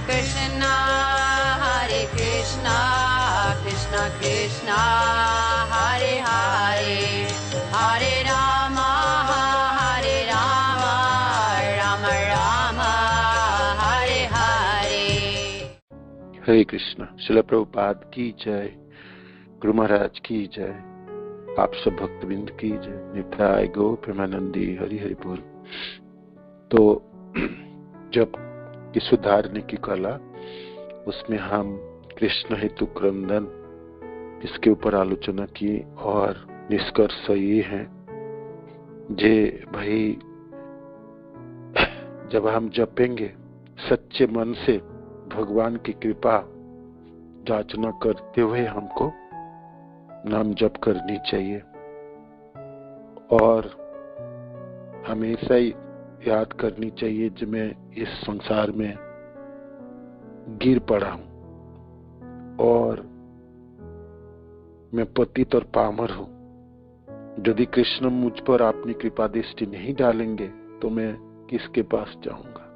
Krishna Hare Krishna Krishna Krishna Hare Hare Hare Rama Rama Rama Hare Hare। हरे कृष्ण। श्रील प्रभुपाद की जय, गुरु महाराज की जय, आप सब भक्तबिंद की जय। नित्याय गौ प्रेमानंदी हरि हरि बोल। तो जब की सुधारने की कला, उसमें हम कृष्ण हेतु क्रंदन इसके ऊपर आलोचना की और निष्कर्ष ये है जे भाई जब हम जपेंगे सच्चे मन से भगवान की कृपा याचना करते हुए हमको नाम जप करनी चाहिए और हमेशा ही याद करनी चाहिए कि मैं इस संसार में गिर पड़ा हूं और मैं पतित और पामर हूं। यदि कृष्ण मुझ पर अपनी कृपा दृष्टि नहीं डालेंगे तो मैं किसके पास जाऊंगा,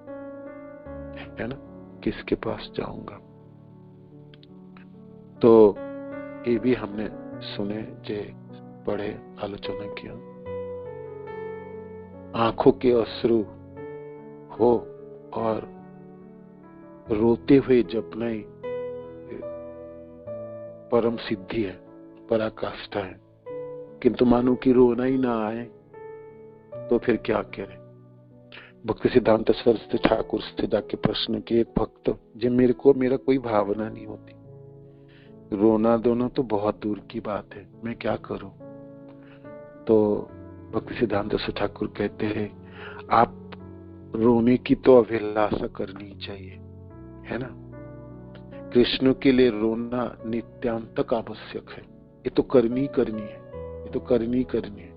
है ना, किसके पास जाऊंगा। तो ये भी हमने सुने जे पढ़े आलोचना किया। आंखों के अश्रु हो और रोते हुए जपना ही परम सिद्धि है, पराकाष्ठा है। किंतु मानो कि रोना ही ना आए तो फिर क्या करें। भक्ति सिद्धांत सरस्वती ठाकुर से जाके प्रश्न किए एक भक्त, जो मेरा कोई भावना नहीं होती, रोना धोना तो बहुत दूर की बात है, मैं क्या करूं। तो भक्ति सिद्धांत सरस्वती ठाकुर कहते हैं आप रोने की तो अभिलाषा करनी चाहिए, है ना। कृष्ण के लिए रोना नित्यांतक आवश्यक है। ये तो करनी है, ये तो करनी है।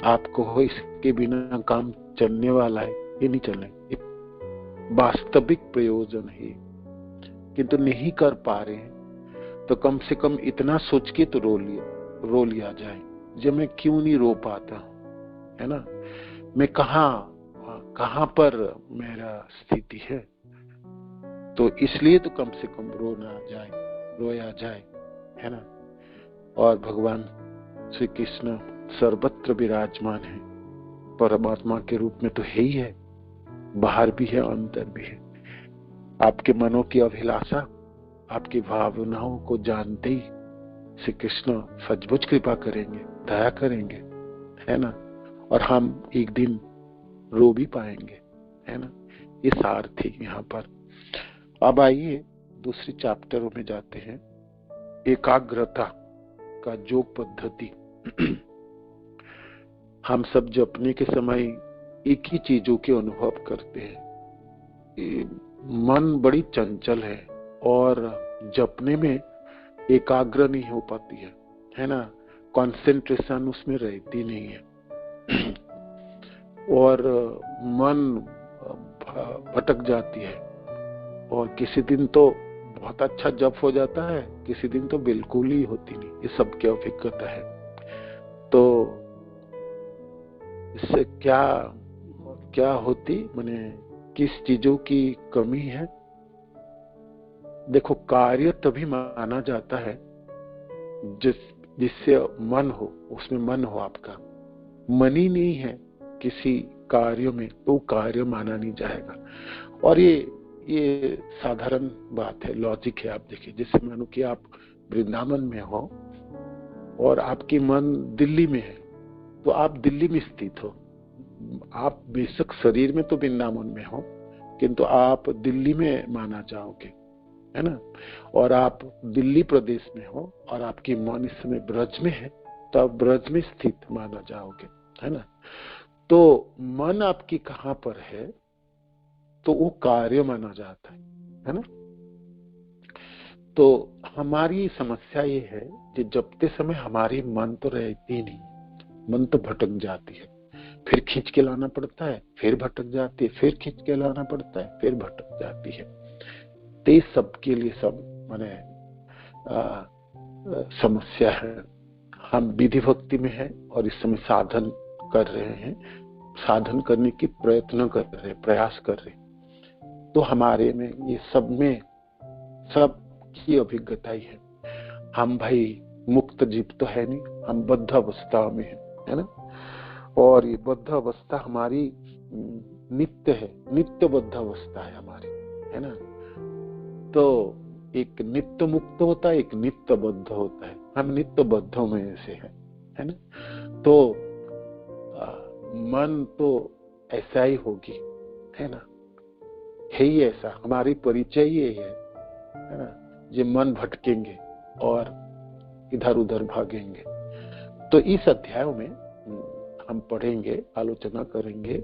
आपको हो इसके बिना काम चलने वाला है, ये नहीं चले, ये वास्तविक प्रयोजन है। किंतु नहीं कर पा रहे हैं तो कम से कम इतना सोच के तो रो लिया जाए, जब मैं क्यों नहीं रो पाता, है ना। मैं कहां पर मेरा स्थिति है, तो इसलिए तो कम से कम रोया जाए, है ना। और भगवान श्री कृष्ण सर्वत्र विराजमान है, परमात्मा के रूप में तो है ही है, बाहर भी है अंदर भी है। आपके मनों की अभिलाषा, आपकी भावनाओं को जानते ही श्री कृष्ण सचमुच कृपा करेंगे, दया करेंगे, है ना। और हम एक दिन रो भी पाएंगे, है ना। ये सार थी यहाँ पर। अब आइए दूसरी चैप्टरों में जाते हैं। एकाग्रता का योग पद्धति। हम सब जपने के समय एक ही चीजों के अनुभव करते हैं। मन बड़ी चंचल है और जपने में एकाग्र नहीं हो पाती है ना। कंसंट्रेशन उसमें रहती नहीं है और मन भटक जाती है। और किसी दिन तो बहुत अच्छा जप हो जाता है, किसी दिन तो बिल्कुल ही होती नहीं। ये सब क्या अभिज्ञता है। तो इससे क्या होती, माने किस चीजों की कमी है। देखो, कार्य तभी माना जाता है जिससे मन हो, उसमें मन हो। आपका मन ही नहीं है किसी कार्य में तो कार्य माना नहीं जाएगा। और ये साधारण बात है, लॉजिक है। आप देखिए, जैसे मानो कि आप वृंदावन में हो और आपकी मन दिल्ली में है, तो आप दिल्ली में स्थित हो। आप बेशक शरीर में तो वृंदावन में हो, किंतु आप दिल्ली में माना जाओगे, है ना। और आप दिल्ली प्रदेश में हो और आपकी मन इस समय ब्रज में है, तो आप ब्रज में स्थित माना जाओगे, है ना। तो मन आपकी कहां पर है तो वो कार्य माना जाता है ना। तो हमारी समस्या ये है कि जपते समय हमारी मन तो रहती नहीं, मन तो भटक जाती है। फिर खींच के लाना पड़ता है, फिर भटक जाती है, फिर खींच के लाना पड़ता है, फिर भटक जाती है। तो ये सबके लिए सब माने समस्या है। हम विधि भक्ति में है और इस समय साधन कर रहे हैं, साधन करने की प्रयत्न कर रहे हैं, प्रयास कर रहे हैं। तो हमारे में ये सब में सब की अभिज्ञता ही है। हम भाई मुक्त जीव तो है नहीं, हम बद्ध अवस्था में है ना। और ये बद्ध अवस्था हमारी नित्य है, नित्य बद्ध अवस्था है हमारी, है ना। तो एक नित्य मुक्त होता है, एक नित्य बद्ध होता है। हम नित्य बद्धों में से है ना। तो मन तो ऐसा ही होगी, है ना, है ही ऐसा, हमारी परिचय ये है ना। ये मन भटकेंगे और इधर उधर भागेंगे। तो इस अध्याय में हम पढ़ेंगे, आलोचना करेंगे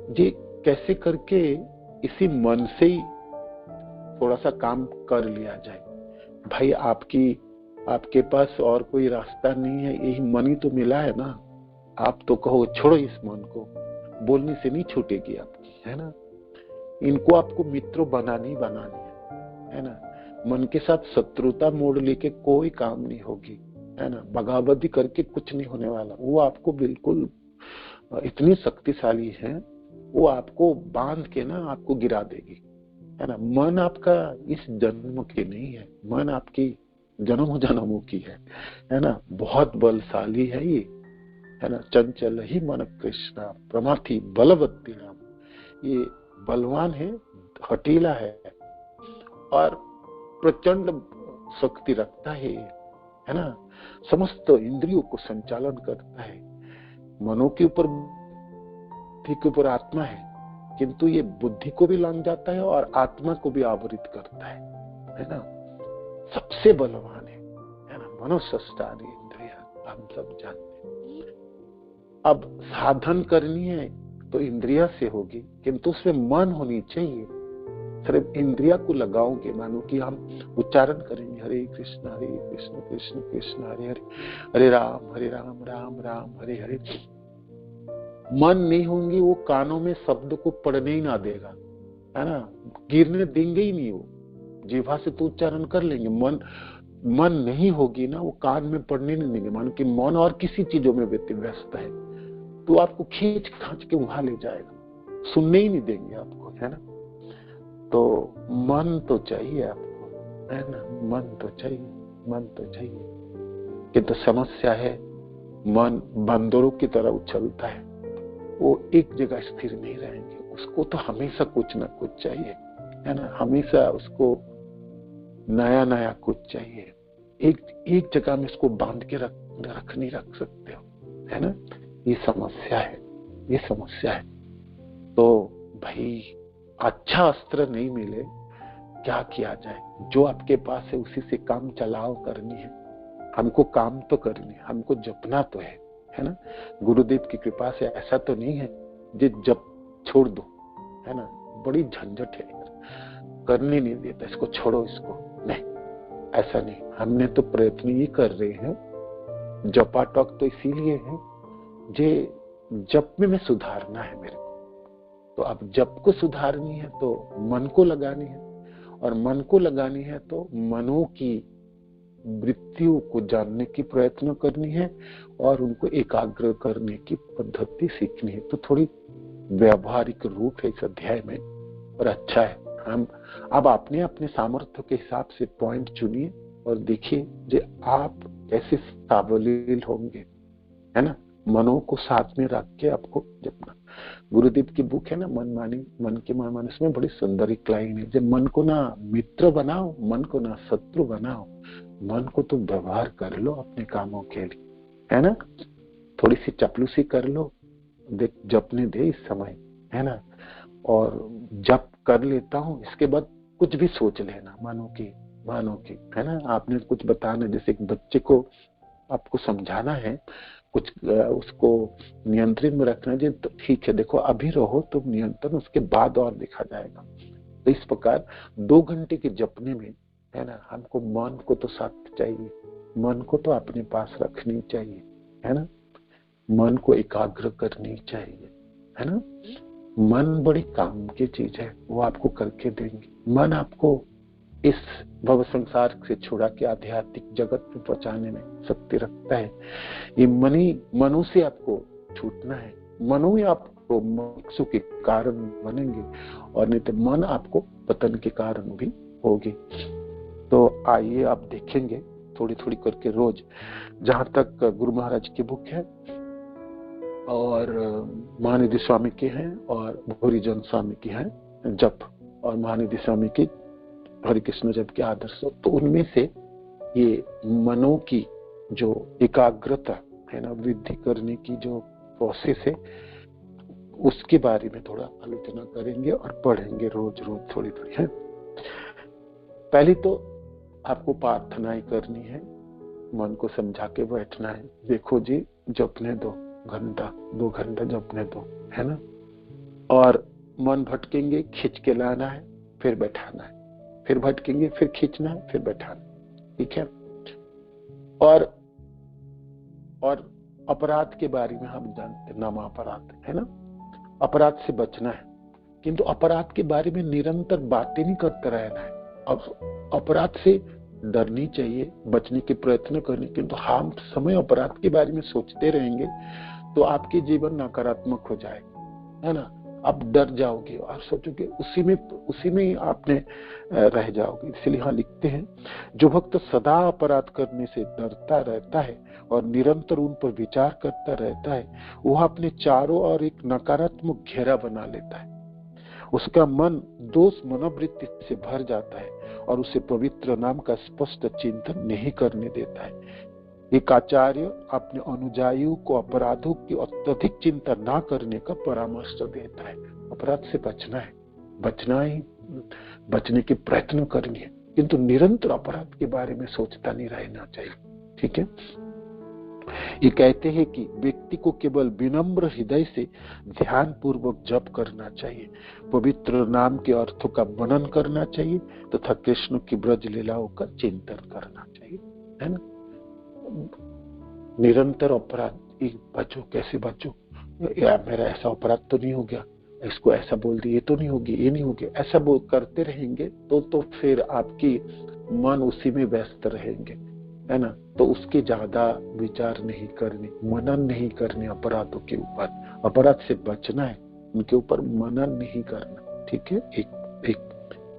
जी कैसे करके इसी मन से ही थोड़ा सा काम कर लिया जाए। भाई आपके पास और कोई रास्ता नहीं है, यही मन ही तो मिला है ना। आप तो कहो छोड़ो इस मन को, बोलने से नहीं छूटेगी आपकी, है ना। इनको आपको मित्र बनानी है ना। मन के साथ शत्रुता मोड़ लेके कोई काम नहीं होगी, है ना। बगावती करके कुछ नहीं होने वाला। वो आपको बिल्कुल इतनी शक्तिशाली है, वो आपको बांध के ना आपको गिरा देगी, है ना। मन आपका इस जन्म की नहीं है, मन आपकी जन्मों की है ना। बहुत बलशाली है ये, है ना। चंचल ही मन कृष्णा प्रमाथि बलवती नाम। ये बलवान है, हठीला है और प्रचंड शक्ति रखता है ना। समस्त इंद्रियों को संचालन करता है। मनो के ऊपर आत्मा है, किंतु ये बुद्धि को भी लांग जाता है और आत्मा को भी आवृत करता है ना। सबसे बलवान है ना। मनोसष्टानि इंद्रिया, हम सब जानते हैं। अब साधन करनी है तो इंद्रिया से होगी, किंतु उसमें मन होनी चाहिए। सिर्फ इंद्रिया को लगाओगे, मानो कि हम उच्चारण करेंगे हरे कृष्ण कृष्ण कृष्ण हरे हरे, हरे राम राम राम हरे हरे। मन नहीं होंगे, वो कानों में शब्द को पढ़ने ही ना देगा, है ना। गिरने देंगे ही नहीं। वो जीवा से तो उच्चारण कर लेंगे, मन नहीं होगी ना, वो कान में पढ़ने नहीं देंगे। मानो कि मन और किसी चीजों में व्यस्त है, तो आपको खींच खांच के वहां ले जाएगा, सुनने ही नहीं देंगे आपको, है ना। तो मन तो चाहिए आपको, है ना। मन तो चाहिए। किंतु समस्या है, मन बंदरों की तरह उछलता है, वो एक जगह स्थिर नहीं रहेंगे। उसको तो हमेशा कुछ ना कुछ चाहिए, है ना। हमेशा उसको नया कुछ चाहिए। एक जगह में इसको बांध के रख नहीं रख सकते हो, है ना। ये समस्या है। तो भाई अच्छा अस्त्र नहीं मिले, क्या किया जाए। जो आपके पास है उसी से काम चलाओ करनी है। हमको काम तो करनी है, हमको जपना तो है ना। गुरुदेव की कृपा से ऐसा तो नहीं है जो जप छोड़ दो, है ना। बड़ी झंझट है, करने नहीं देता, इसको छोड़ो, इसको नहीं, ऐसा नहीं। हमने तो प्रयत्न ये कर रहे हैं। जपा टॉक तो इसीलिए है जे जप में सुधारना है मेरे को। तो अब जप को सुधारनी है तो मन को लगानी है, और मन को लगानी है तो मनों की वृत्तियों को जानने की प्रयत्न करनी है और उनको एकाग्र करने की पद्धति सीखनी है। तो थोड़ी व्यावहारिक रूप है इस अध्याय में, और अच्छा है। हम अब आपने अपने सामर्थ्य के हिसाब से पॉइंट चुनिए और देखिए जो आप कैसे सावलील होंगे, है ना। मनों को साथ में रख के आपको जपना। गुरुदेव की बुक है ना मन के माने, उसमें बड़ी सुंदर एक लाइन है, जब मन को ना मित्र बनाओ, मन को ना शत्रु बनाओ, मन को तो व्यवहार कर लो अपने कामों के लिए, है ना। थोड़ी सी चपलूसी कर लो, देख जपने दे इस समय, है ना। और जप कर लेता हूँ, इसके बाद कुछ भी सोच लेना, मानो की, है ना। आपने कुछ बताना, जैसे एक बच्चे को आपको समझाना है, कुछ उसको नियंत्रण में रखना है, तो ठीक है, देखो अभी रहो तुम नियंत्रण, उसके बाद और देखा जाएगा। तो इस प्रकार 2 घंटे के जपने में, है ना, हमको मन को तो साथ चाहिए, मन को तो अपने पास रखनी चाहिए, है ना। मन को एकाग्र करनी चाहिए, है ना। मन बड़ी काम की चीज है, वो आपको करके देंगे। मन आपको इस भव संसार से छुड़ा के आध्यात्मिक जगत में पहुंचाने में शक्ति रखता है। ये मनो से आपको छूटना है, मनो ही आप वो मोक्ष के कारण बनेंगे, और नहीं तो मन आपको पतन के कारण भी होगी। तो आइए आप देखेंगे थोड़ी थोड़ी करके रोज, जहां तक गुरु महाराज की बुक है और महानिधि स्वामी की है और भूरीजन स्वामी की है जप, और महानिधि स्वामी की हरे कृष्ण जप के आदर्श, तो उनमें से ये मनों की जो एकाग्रता है ना, वृद्धि करने की जो प्रोसेस है, उसके बारे में थोड़ा आलोचना करेंगे और पढ़ेंगे रोज रोज थोड़ी थोड़ी है। पहली तो आपको प्रार्थनाएं करनी है, मन को समझा के बैठना है। देखो जी, जपने दो, घंटा 2 घंटा जपने दो, है ना। और मन भटकेंगे, खींच के लाना है, फिर बैठाना है, फिर भटकेंगे, फिर खींचना है, फिर बैठाना है, ठीक है। और अपराध के बारे में हम जानते हैं, नाम अपराध है ना, अपराध से बचना है, किंतु अपराध के बारे में निरंतर बातें नहीं करते रहना है। अब अपराध से डरनी चाहिए, बचने के प्रयत्न करने, किंतु हम समय अपराध के बारे में सोचते रहेंगे तो आपके जीवन नकारात्मक हो जाएगा, है ना। आप डर जाओगे और सोचोगे, उसी में ही आपने रह जाओगे। इसलिए यहाँ लिखते हैं, जो भक्त सदा अपराध करने से डरता रहता है और निरंतर उन पर विचार करता रहता है, वह अपने चारों ओर एक नकारात्मक घेरा बना लेता है। उसका मन दोष मनोवृत्ति से भर जाता है और उसे पवित्र नाम का स्पष्ट चिंतन नहीं करने देता है। एक आचार्य अपने अनुयायियों को अपराधों की अत्यधिक चिंता ना करने का परामर्श देता है। अपराध से बचना ही, बचने के प्रयत्न करनी है, किंतु निरंतर अपराध के बारे में सोचता नहीं रहना चाहिए, ठीक है। ये कहते हैं कि व्यक्ति को केवल विनम्र हृदय से ध्यान पूर्वक जप करना चाहिए, पवित्र नाम के अर्थों का वर्णन करना चाहिए तथा कृष्ण की ब्रज लीलाओं का चिंतन करना चाहिए, है ना। निरंतर अपराध, बचो, कैसे बचो, या मेरा ऐसा अपराध तो नहीं हो गया, इसको ऐसा बोल दिया, ये तो नहीं होगी, ये नहीं होगी, ऐसा वो करते रहेंगे तो फिर आपकी मन उसी में व्यस्त रहेंगे, है ना। तो उसके ज्यादा विचार नहीं करने, मनन नहीं करने अपराधों के ऊपर। अपराध से बचना है, उनके ऊपर मनन नहीं करना, ठीक है।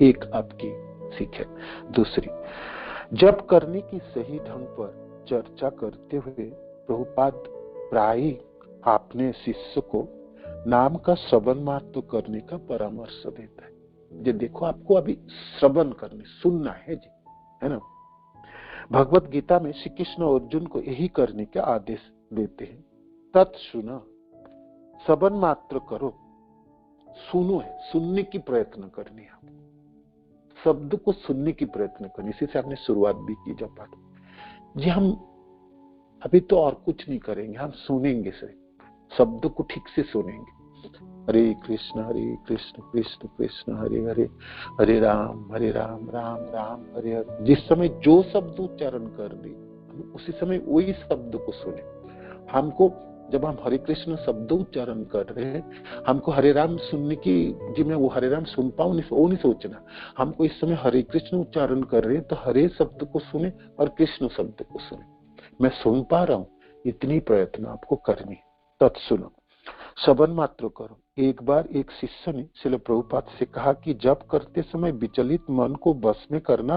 एक आपकी सीख है। दूसरी, जप करने की सही ढंग पर चर्चा करते हुए प्रभुपाद प्राय अपने शिष्य को नाम का श्रवण मात्र करने का परामर्श देता है। ये देखो, आपको अभी श्रवण करने, सुनना है जी, है ना। भगवत गीता में श्री कृष्ण अर्जुन को यही करने का आदेश देते हैं। तत्सुना, श्रवण मात्र करो, सुनो है, सुनने की प्रयत्न करनी है, शब्द को सुनने की प्रयत्न करनी। इसी से आपने शुरुआत भी की जब पाठ जी। हम अभी तो और कुछ नहीं करेंगे, हम सुनेंगे सिर्फ, शब्द को ठीक से सुनेंगे। हरे कृष्ण कृष्ण कृष्ण हरे हरे, हरे राम राम राम हरे हरे। जिस समय जो शब्द उच्चारण कर रहे, हम उसी समय वही शब्द को सुने। हमको जब हम हरे कृष्ण शब्द उच्चारण कर रहे हैं, हमको हरे राम सुनने की, जी मैं वो हरे राम सुन पाऊं, वो नहीं सोचना। हमको इस समय हरे कृष्ण उच्चारण कर रहे हैं तो हरे शब्द को सुने और कृष्ण शब्द को सुने। मैं सुन पा रहा हूं, इतनी प्रयत्न आपको करनी है। तत्सुनो, श्रवण मात्र करो। एक बार एक शिष्य ने श्रील प्रभुपाद से कहा कि जप करते समय विचलित मन को बस में करना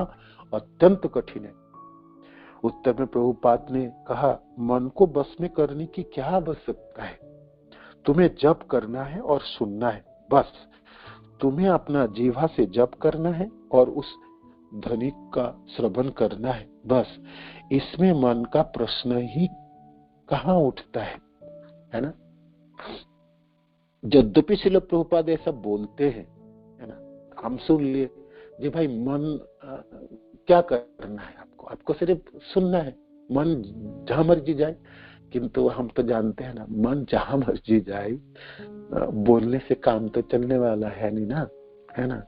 अत्यंत कठिन है। उत्तर में प्रभुपाद ने कहा, मन को बस में करने की क्या आवश्यकता है? तुम्हें जप करना है और सुनना है, बस। तुम्हें अपना जीवा से जप करना है और उस ध्वनि का श्रवण करना है, बस। इसमें मन का प्रश्न ही कहाँ उठता है ना। यद्यपि श्रील प्रभुपाद ऐसा बोलते हैं, है ना, हम सुन लिए जी भाई, मन क्या करना है आपको सिर्फ सुनना है, मन जहां मर्जी जाए। किंतु हम तो जानते हैं ना, मन जहां मर्जी जाए, बोलने से काम तो चलने वाला है नहीं ना, है ना।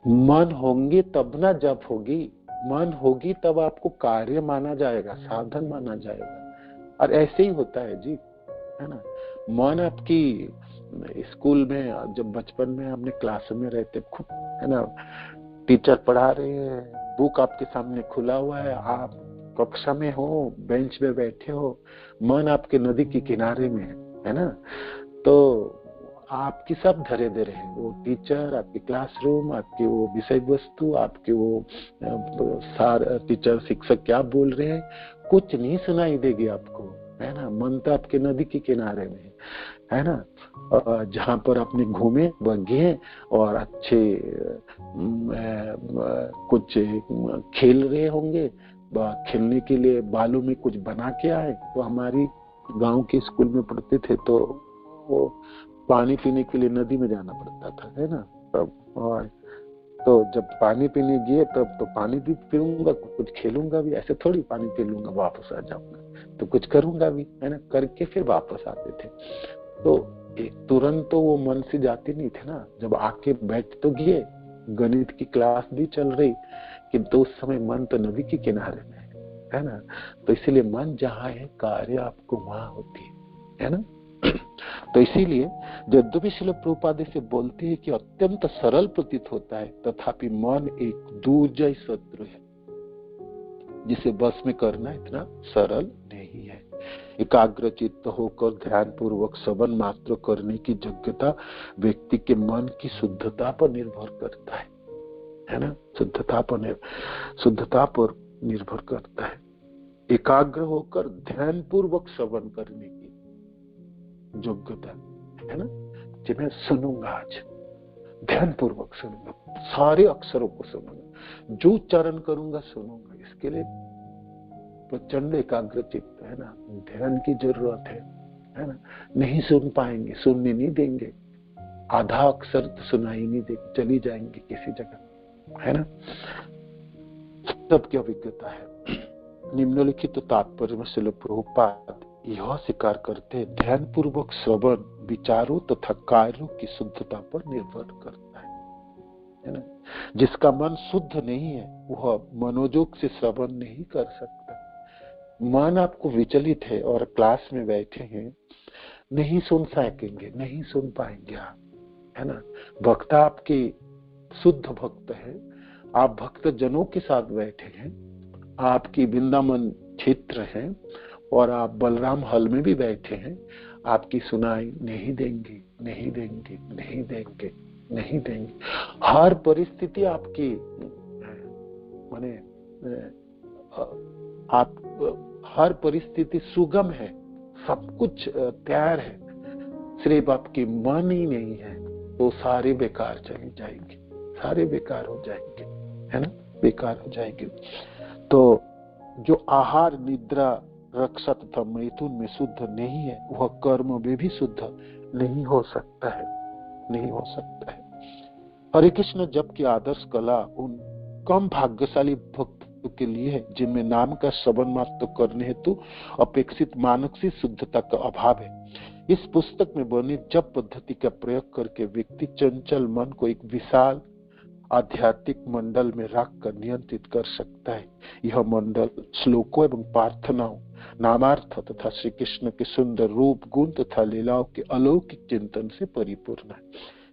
मन होंगे तब ना जप होगी, मन होगी तब आपको कार्य माना जाएगा, साधन माना जाएगा। और ऐसे ही होता है जी, है ना। मन आपकी स्कूल में, जब बचपन में हमने क्लास में रहते खूब, है ना, टीचर पढ़ा रहे हैं, बुक आपके सामने खुला हुआ है, आप कक्षा में हो, बेंच पे बैठे हो, मन आपके नदी के किनारे में है ना। तो आपकी सब धरे धरे है, वो टीचर, आपके क्लासरूम, आपके वो विषय वस्तु, आपके वो सार टीचर शिक्षक क्या बोल रहे हैं, कुछ नहीं सुनाई देगी आपको, है ना। मन तो आपके नदी के किनारे में है ना, जहां पर आपने घूमे बगे और अच्छे कुछ खेल रहे होंगे, खेलने के लिए बालू में कुछ बना के आए। तो हमारी गांव के स्कूल में पढ़ते थे तो वो पानी पीने के लिए नदी में जाना पड़ता था, है ना। तब और तो जब पानी पीने गए तब तो पानी भी पीऊंगा, कुछ खेलूंगा भी, ऐसे थोड़ी पानी पी लूंगा वापस आ जाऊंगा, तो कुछ करूंगा भी, है ना। करके फिर वापस आते थे। तो तुरंत तो वो मन से जाती नहीं थे ना। जब आके बैठ तो गए, गणित की क्लास भी चल रही, किंतु उस समय मन तो नदी के किनारे में है ना। तो इसीलिए मन जहाँ है कार्य आपको वहां होती है ना। तो इसीलिए यद्यपि श्रील प्रभुपाद से बोलते हैं कि अत्यंत सरल प्रतीत होता है, तथापि मन एक दुर्जय शत्रु है जिसे बस में करना इतना सरल नहीं है। एकाग्र चित्त होकर ध्यान पूर्वक श्रवण मात्र करने की योग्यता व्यक्ति के मन की शुद्धता पर निर्भर करता है ना। शुद्धता पर निर्भर करता है। एकाग्र होकर ध्यान पूर्वक श्रवण करने की योग्यता है ना। जब मैं सुनूंगा, आज ध्यान पूर्वक सुनूंगा, सारे अक्षरों को सुनूंगा, जो उच्चारण करूंगा सुनूंगा, इसके लिए प्रचंड एकाग्र चित्त है ना, ध्यान की जरूरत है ना। नहीं सुन पाएंगे, सुनने नहीं देंगे, आधा अक्षर तो सुनाई नहीं देंगे, चली जाएंगे किसी जगह, है ना। तब की अभिज्ञता है। निम्नलिखित तात्पर्य में श्रील प्रभुपाद यह स्वीकार करते हैं, ध्यान पूर्वक श्रवण विचारों तथा कार्यों की शुद्धता पर निर्भर करता है ना। जिसका मन शुद्ध नहीं है वह मनोयोग से श्रवण नहीं कर सकता। मन आपको विचलित है और क्लास में बैठे हैं, नहीं सुन सकेंगे, नहीं सुन पाएंगे आप, है ना। भक्त आपके शुद्ध भक्त है, आप भक्त जनों के साथ बैठे हैं, आपकी वृंदावन क्षेत्र है और आप बलराम हल में भी बैठे हैं, आपकी सुनाई नहीं देंगे, नहीं देंगे, नहीं देंगे, नहीं देंगे। हर परिस्थिति आपकी माने आप हर परिस्थिति सुगम है, सब कुछ तैयार है, सिर्फ आपकी मन ही नहीं है, तो सारे बेकार चली जाएंगे, सारे बेकार हो जाएंगे, है ना, बेकार हो जाएंगे। तो जो आहार निद्रा रक्षा तथा मैथुन में शुद्ध नहीं है वह कर्म में भी शुद्ध नहीं हो सकता है, नहीं हो सकता है। हरे कृष्ण जप की आदर्श कला उन कम भाग्यशाली भक्तों के लिए है जिनमें नाम का श्रवण मात्र करने हेतु अपेक्षित मानसिक शुद्धता का अभाव है। इस पुस्तक में बनी जप पद्धति का प्रयोग करके व्यक्ति चंचल मन को एक विशाल आध्यात्मिक मंडल में रखकर नियंत्रित कर सकता है। यह मंडल श्लोकों एवं प्रार्थनाओं, नामार्थ तथा श्री कृष्ण के सुंदर रूप, गुण तथा लीलाओं के अलौकिक चिंतन से परिपूर्ण है।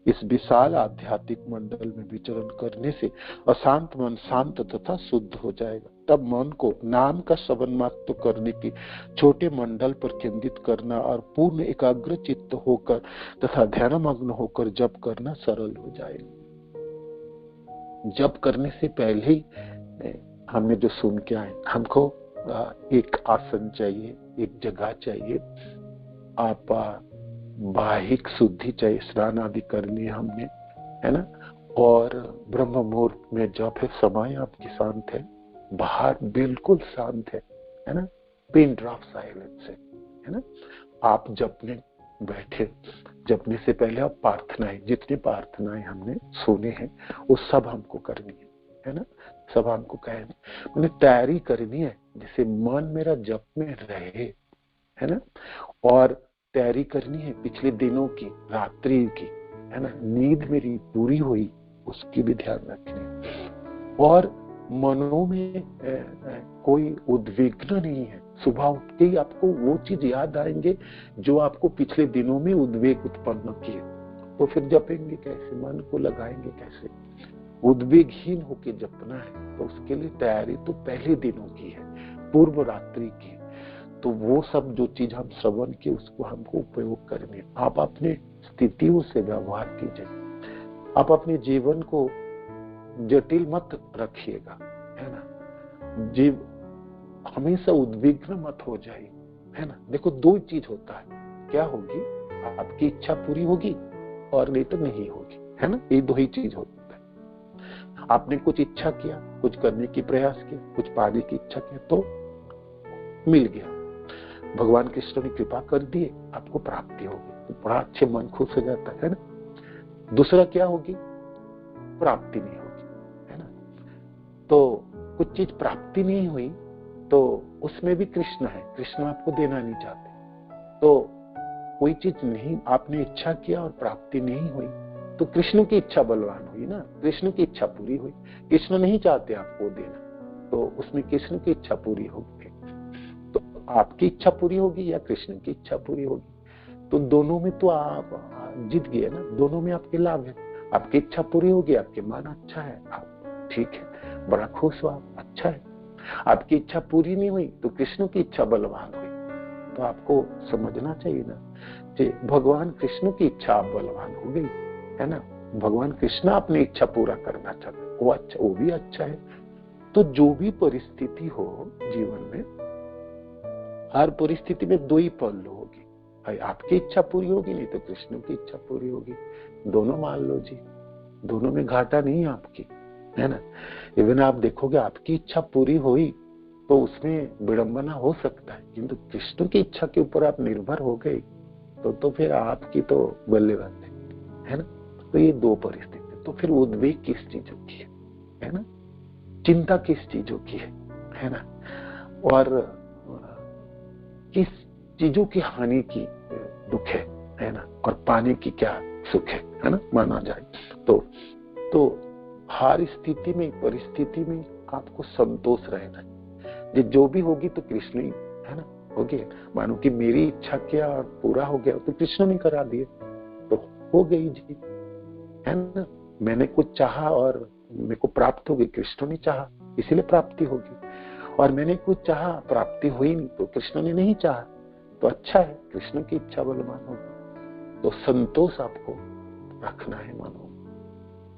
इस विशाल आध्यात्मिक मंडल में विचरण करने से अशांत मन शांत तथा शुद्ध हो जाएगा। तब मन को नाम का श्रवण मात्र करने की छोटे मंडल पर केंद्रित करना और पूर्ण एकाग्र चित्त होकर तथा ध्यानमग्न होकर जप करना सरल हो जाएगा। जप करने से पहले ही हमें जो सुन के आए, हमको एक आसन चाहिए, एक जगह चाहिए, आप बाहिक शुद्धि चाहिए, स्नान आदि करनी है हमने, है ना। और ब्रह्म मुहूर्त में जप है, समय आपकी शांत है, बाहर बिल्कुल शांत है ना, पिन ड्रॉप साइलेंस है ना। आप जपने बैठे, जपने से पहले आप प्रार्थनाएं, जितनी प्रार्थनाएं हमने सुने हैं वो सब हमको करनी है ना, सब हमको कहनी, मैंने तैयारी करनी है जिससे मन मेरा जप में रहे, है ना। और तैयारी करनी है पिछले दिनों की, रात्रि की, है ना, नींद मेरी पूरी हुई उसकी भी ध्यान रखनी। और मनों में कोई उद्विग्न नहीं है। सुबह उठ के ही आपको वो चीज याद आएंगे जो आपको पिछले दिनों में उद्वेग उत्पन्न किए, तो फिर जपेंगे कैसे, मन को लगाएंगे कैसे। उद्वेगहीन होके जपना है तो उसके लिए तैयारी तो पहले दिनों की है, पूर्व रात्रि की। तो वो सब जो चीज हम श्रवण की उसको हमको उपयोग करनी। आप अपने स्थितियों से व्यवहार कीजिए, आप अपने जीवन को जटिल मत रखिएगा, है ना। जीव हमेशा उद्विग्न मत हो जाइए, है ना। देखो दो चीज होता है, क्या होगी, आपकी इच्छा पूरी होगी और नहीं तो नहीं होगी, है ना। ये दो ही चीज होता है। आपने कुछ इच्छा किया, कुछ करने की प्रयास किया, कुछ पाने की इच्छा किया तो मिल गया, भगवान कृष्ण ने कृपा कर दिए, आपको प्राप्ति होगी, तो बड़ा अच्छे मन खुश हो जाता है ना। दूसरा क्या होगी, प्राप्ति नहीं होगी, है ना। तो कुछ चीज प्राप्ति नहीं हुई तो उसमें भी कृष्ण है, कृष्ण आपको देना नहीं चाहते। तो कोई चीज नहीं, आपने इच्छा किया और प्राप्ति नहीं हुई तो कृष्ण की इच्छा बलवान हुई ना, कृष्ण की इच्छा पूरी हुई। कृष्ण नहीं चाहते आपको देना तो उसमें कृष्ण की इच्छा पूरी होगी। तो आपकी इच्छा पूरी होगी या कृष्ण की इच्छा पूरी होगी, तो दोनों में तो आप जीत गए ना, दोनों में आपके लाभ है। आपकी इच्छा पूरी होगी, आपके मन अच्छा है, आप ठीक है, बड़ा खुश हो आप, अच्छा है। आपकी इच्छा पूरी नहीं हुई तो कृष्ण की इच्छा बलवान हुई। तो आपको समझना चाहिए ना कि भगवान कृष्ण की इच्छा आप बलवान हो गई, है ना। भगवान कृष्ण अपनी इच्छा पूरा करना चाहते, वो अच्छा, वो भी अच्छा है। तो जो भी परिस्थिति हो जीवन में, हर परिस्थिति में दो ही पहलू होगी, भाई आपकी इच्छा पूरी होगी नहीं तो कृष्ण की इच्छा पूरी होगी। दोनों मान लो जी, दोनों में घाटा नहीं है आपकी, है ना। इवन आप देखोगे आपकी इच्छा पूरी हुई तो उसमें विडंबना हो सकता है, किंतु कृष्ण की इच्छा के ऊपर आप निर्भर हो गए तो फिर आपकी तो बल्लेबाजी है ना। तो ये दो परिस्थिति, तो फिर उद्वेग किस चीजों की है ना, चिंता किस चीजों की है ना, और किस चीजों की हानि की दुख है ना, और पाने की क्या सुख है ना, माना जाए तो हर स्थिति में, परिस्थिति में आपको संतोष रहना है। जो भी होगी तो कृष्ण ही है ना होगी। मानो कि मेरी इच्छा क्या और पूरा हो गया तो कृष्ण ने करा दिए तो हो गई जी, है ना। मैंने कुछ चाहा और मेरे को प्राप्त हो गई, कृष्ण ने चाहा इसीलिए प्राप्ति होगी। और मैंने कुछ चाहा, प्राप्ति हुई नहीं तो कृष्ण ने नहीं चाहा, तो अच्छा है, कृष्ण की इच्छा बलवान होगी। तो संतोष आपको रखना है मानो,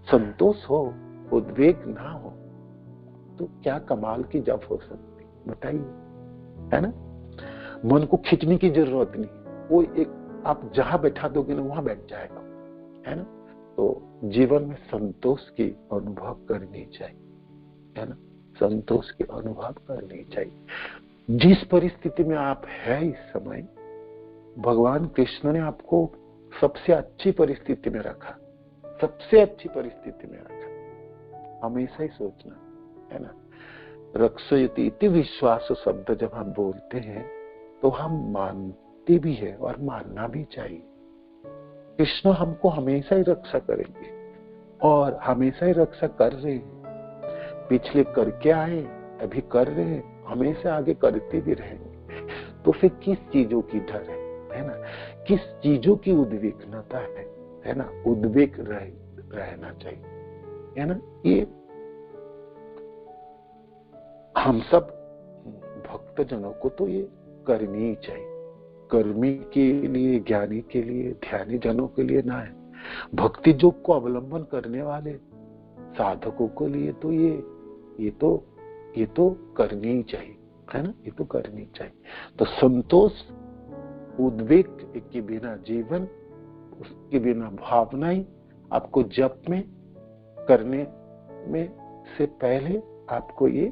संतोष हो, उद्वेग ना हो तो क्या कमाल की जप हो सकती बताइए, है ना। मन को खींचने की जरूरत नहीं, वो एक आप जहां बैठा दोगे ना वहां बैठ जाएगा, है ना। तो जीवन में संतोष की अनुभव करनी चाहिए, है ना, संतोष की अनुभव करनी चाहिए। जिस परिस्थिति में आप है इस समय, भगवान कृष्ण ने आपको सबसे अच्छी परिस्थिति में रखा, सबसे अच्छी परिस्थिति में रखा। हमेशा ही सोचना, है ना। रक्षयति इति विश्वास शब्द जब हम बोलते हैं तो हम मानते भी है और मानना भी चाहिए। कृष्ण हमको हमेशा ही रक्षा करेंगे और हमेशा ही रक्षा कर रहे हैं। पिछले करके आए, अभी कर रहे हैं, हमेशा आगे करते भी रहेंगे। तो फिर किस चीजों की डर है ना, किस चीजों की उद्विग्नता है ना। उद्वेग रहना चाहिए, है ना। ये हम सब भक्त जनों को तो ये करनी ही चाहिए। कर्मी के लिए, ज्ञानी के लिए, ध्यानी जनों के लिए ना है, भक्ति योग को अवलंबन करने वाले साधकों के लिए तो ये तो करनी ही चाहिए, है ना, ये तो करनी चाहिए। तो संतोष, उद्वेग के बिना जीवन, उसके बिना भावना ही आपको जप में करने में से पहले आपको ये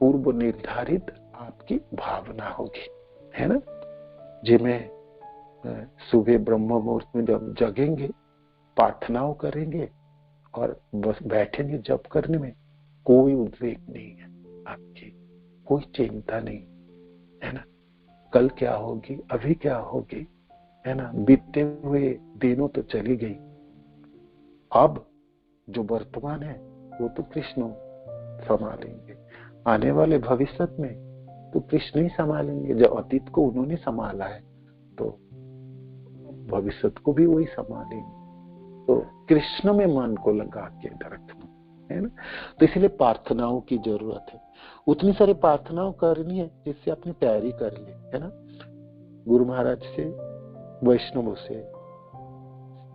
पूर्व निर्धारित आपकी भावना होगी, है ना। जिसमें सुबह ब्रह्म मुहूर्त में जब जगेंगे, प्रार्थनाओं करेंगे और बस बैठेंगे जप करने में, कोई उद्वेग नहीं है आपकी, कोई चिंता नहीं, है ना। कल क्या होगी, अभी क्या होगी, है ना। बीतते हुए दिनों तो चली गई, अब जो वर्तमान है वो तो कृष्ण संभालेंगे। आने वाले भविष्य में तो कृष्ण ही संभालेंगे। जब अतीत को उन्होंने संभाला है तो भविष्य को भी वही संभालेंगे। तो कृष्ण में मन को लगा के रखना, है ना। तो इसलिए प्रार्थनाओं की जरूरत है। उतनी सारी प्रार्थनाओं करनी है जिससे अपनी तैयारी कर ले, है ना। गुरु महाराज से, वैष्णवों से,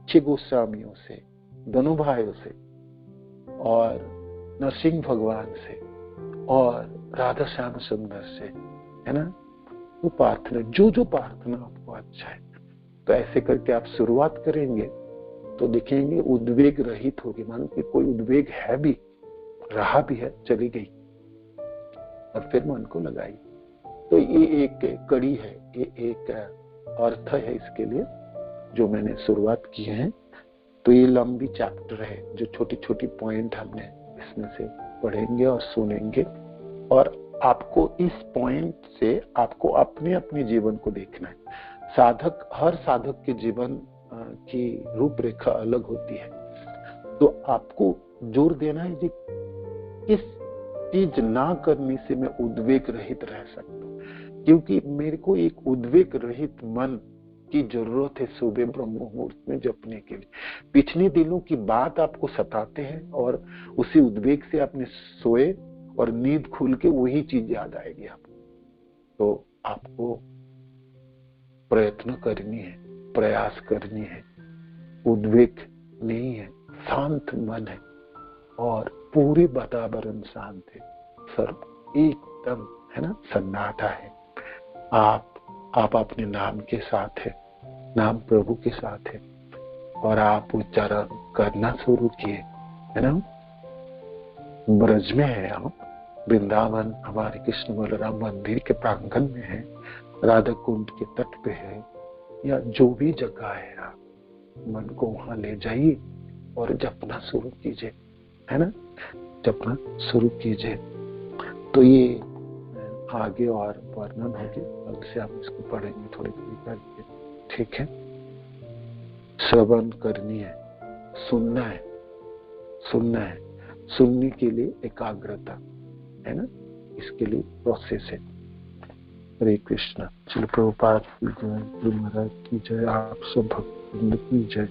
6 गोस्वामियों से, दोनों भाइयों से, और नरसिंह भगवान से, और राधा श्याम सुंदर से, है ना। वो प्रार्थना, जो प्रार्थना आपको अच्छा है, तो ऐसे करके आप शुरुआत करेंगे तो देखेंगे उद्वेग रहित होगी। मान कि कोई उद्वेग है भी, रहा भी है, चली गई, और फिर मन को लगाई। तो ये एक कड़ी है, ये एक अर्थ है इसके लिए जो मैंने शुरुआत की है। तो ये लंबी चैप्टर है, जो छोटी छोटी पॉइंट हमने इसमें से पढ़ेंगे और सुनेंगे, और आपको इस पॉइंट से आपको अपने अपने जीवन को देखना है। साधक, हर साधक के जीवन की रूपरेखा अलग होती है, तो आपको जोर देना है कि किस चीज ना करने से मैं उद्वेग रहित रह सकता हूँ, क्योंकि मेरे को एक उद्वेग रहित मन की जरूरत है सुबह ब्रह्म मुहूर्त में जपने के लिए। पिछले दिनों की बात आपको सताते हैं और उसी उद्वेग से आपने सोए और नींद खुल के वही चीज याद आएगी आपको। तो आपको प्रयत्न करनी है, प्रयास करनी है। उद्वेग नहीं है, शांत मन है और पूरे वातावरण शांत है, सर्व एकदम, है ना, सन्नाटा है। आप अपने नाम के साथ है, नाम प्रभु के साथ है, और आप उच्चारण करना शुरू किए, है ना। ब्रज में है आप, वृंदावन हमारे कृष्ण बलराम मंदिर के प्रांगण में है, राधा कुंड के तट पे है, या जो भी जगह है, आप मन को वहां ले जाइए और जपना शुरू कीजिए, है ना, जपना शुरू कीजिए। तो ये आगे और वर्णन होगी, कल से आप इसको पढ़ेंगे थोड़ी थोड़ी करके, ठीक है। श्रवण करनी है, सुनना है, सुनना है, सुनने के लिए एकाग्रता, है ना, इसके लिए प्रोसेस है। हरे कृष्णा। चलो प्रभुपाद की जय, गुरु महाराज की जय, आप सब भक्त की जय।